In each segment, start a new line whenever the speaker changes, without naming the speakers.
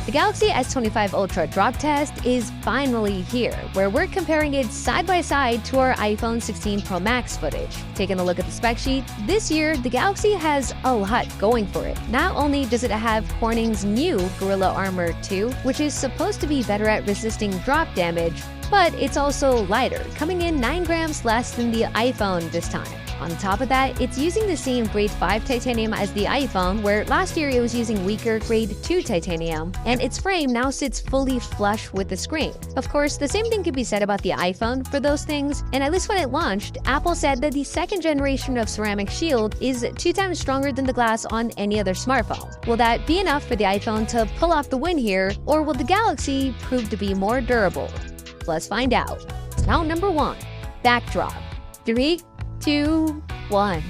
The Galaxy S25 Ultra drop test is finally here, where we're comparing it side by side to our iPhone 16 Pro Max footage. Taking a look at the spec sheet, this year the Galaxy has a lot going for it. Not only does it have Corning's new Gorilla Armor 2, which is supposed to be better at resisting drop damage, but it's also lighter, coming in 9 grams less than the iPhone this time. On top of that, it's using the same grade 5 titanium as the iPhone, where last year it was using weaker grade 2 titanium, and its frame now sits fully flush with the screen. Of course, the same thing could be said about the iPhone for those things, and at least when it launched, Apple said that the second generation of ceramic shield is 2 times stronger than the glass on any other smartphone. Will that be enough for the iPhone to pull off the win here, or will the Galaxy prove to be more durable? Let's find out. Round number 1, backdrop. 3, 2, 1.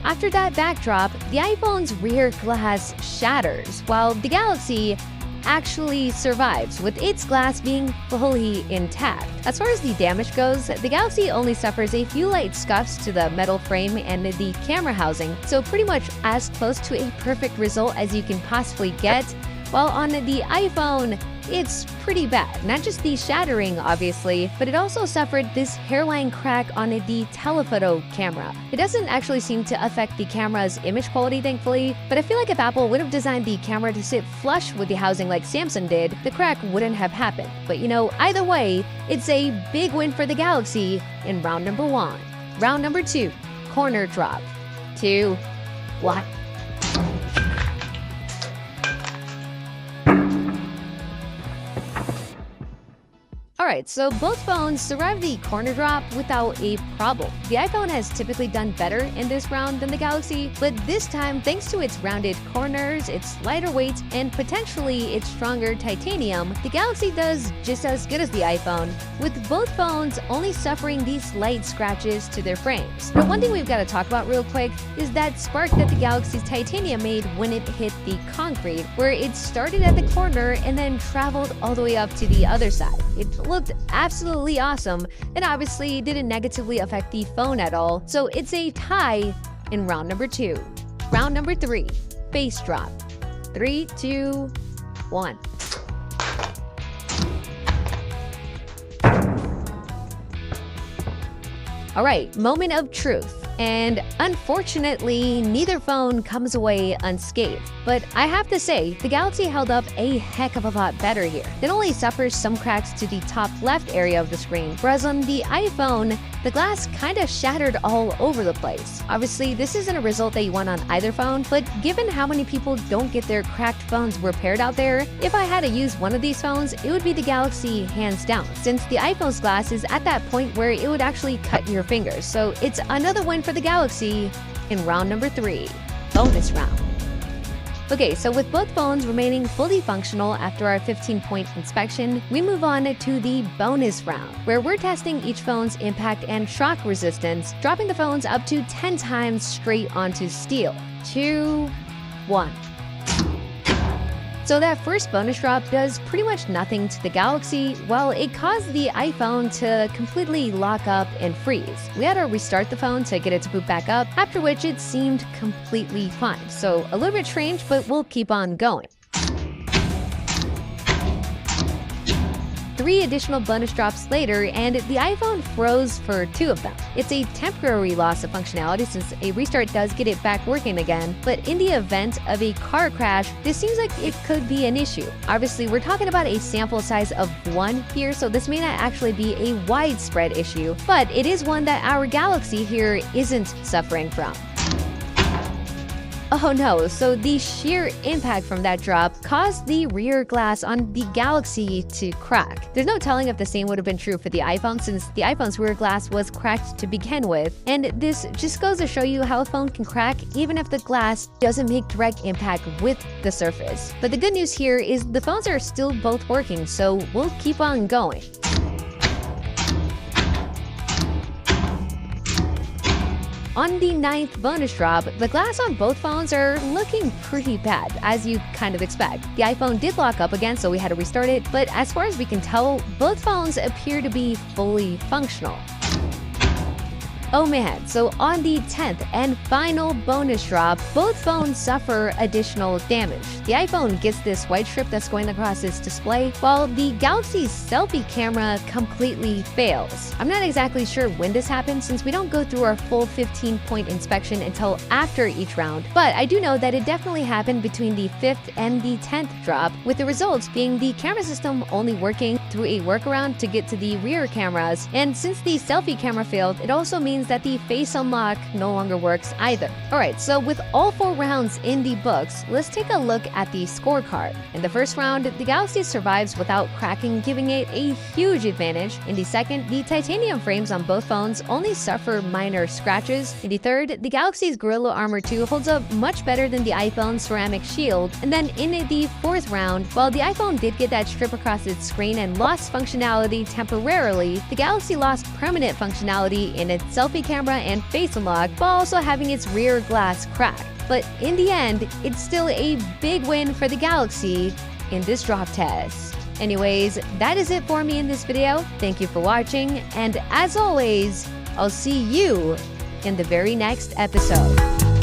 After that backdrop, the iPhone's rear glass shatters, while the Galaxy actually survives, with its glass being fully intact. As far as the damage goes, the Galaxy only suffers a few light scuffs to the metal frame and the camera housing, so pretty much as close to a perfect result as you can possibly get. While on the iPhone, it's pretty bad. Not just the shattering, obviously, but it also suffered this hairline crack on the telephoto camera. It doesn't actually seem to affect the camera's image quality, thankfully, but I feel like if Apple would have designed the camera to sit flush with the housing like Samsung did, the crack wouldn't have happened. But you know, either way, it's a big win for the Galaxy in round number 1. Round number 2, corner drop. 2, 1. Alright, so both phones survived the corner drop without a problem. The iPhone has typically done better in this round than the Galaxy, but this time, thanks to its rounded corners, its lighter weight, and potentially its stronger titanium, the Galaxy does just as good as the iPhone, with both phones only suffering these slight scratches to their frames. But one thing we've got to talk about real quick is that spark that the Galaxy's titanium made when it hit the concrete, where it started at the corner and then traveled all the way up to the other side. It looked absolutely awesome, and obviously didn't negatively affect the phone at all, so it's a tie in round number 2. Round number 3, face drop. 3, 2, 1. Alright, moment of truth. And unfortunately, neither phone comes away unscathed. But I have to say, the Galaxy held up a heck of a lot better here. It only suffers some cracks to the top left area of the screen, whereas on the iPhone, the glass kinda shattered all over the place. Obviously, this isn't a result that you want on either phone, but given how many people don't get their cracked phones repaired out there, if I had to use one of these phones, it would be the Galaxy hands down, since the iPhone's glass is at that point where it would actually cut your fingers. So it's another win for the Galaxy in round number 3, bonus round. Okay, so with both phones remaining fully functional after our 15-point inspection, we move on to the bonus round, where we're testing each phone's impact and shock resistance, dropping the phones up to 10 times straight onto steel. 2, 1. So that first bonus drop does pretty much nothing to the Galaxy, while it caused the iPhone to completely lock up and freeze. We had to restart the phone to get it to boot back up, after which it seemed completely fine. So a little bit strange, but we'll keep on going. 3 additional bonus drops later, and the iPhone froze for 2 of them. It's a temporary loss of functionality since a restart does get it back working again, but in the event of a car crash, this seems like it could be an issue. Obviously, we're talking about a sample size of 1 here, so this may not actually be a widespread issue, but it is one that our Galaxy here isn't suffering from. Oh no, so the sheer impact from that drop caused the rear glass on the Galaxy to crack. There's no telling if the same would have been true for the iPhone, since the iPhone's rear glass was cracked to begin with, and this just goes to show you how a phone can crack even if the glass doesn't make direct impact with the surface. But the good news here is the phones are still both working, so we'll keep on going. On the 9th bonus drop, the glass on both phones are looking pretty bad, as you'd kind of expect. The iPhone did lock up again, so we had to restart it, but as far as we can tell, both phones appear to be fully functional. Oh man, so on the 10th and final bonus drop, both phones suffer additional damage. The iPhone gets this white strip that's going across its display, while the Galaxy's selfie camera completely fails. I'm not exactly sure when this happened since we don't go through our full 15-point inspection until after each round, but I do know that it definitely happened between the 5th and the 10th drop, with the results being the camera system only working through a workaround to get to the rear cameras, and since the selfie camera failed, it also means that the face unlock no longer works either. Alright, so with all 4 rounds in the books, let's take a look at the scorecard. In the first round, the Galaxy survives without cracking, giving it a huge advantage. In the second, the titanium frames on both phones only suffer minor scratches. In the third, the Galaxy's Gorilla Armor 2 holds up much better than the iPhone's ceramic shield. And then in the 4th round, while the iPhone did get that strip across its screen and lost functionality temporarily, the Galaxy lost permanent functionality in its selfie camera and face unlock, while also having its rear glass cracked. But in the end, it's still a big win for the Galaxy in this drop test. Anyways, that is it for me in this video. Thank you for watching, and as always, I'll see you in the very next episode.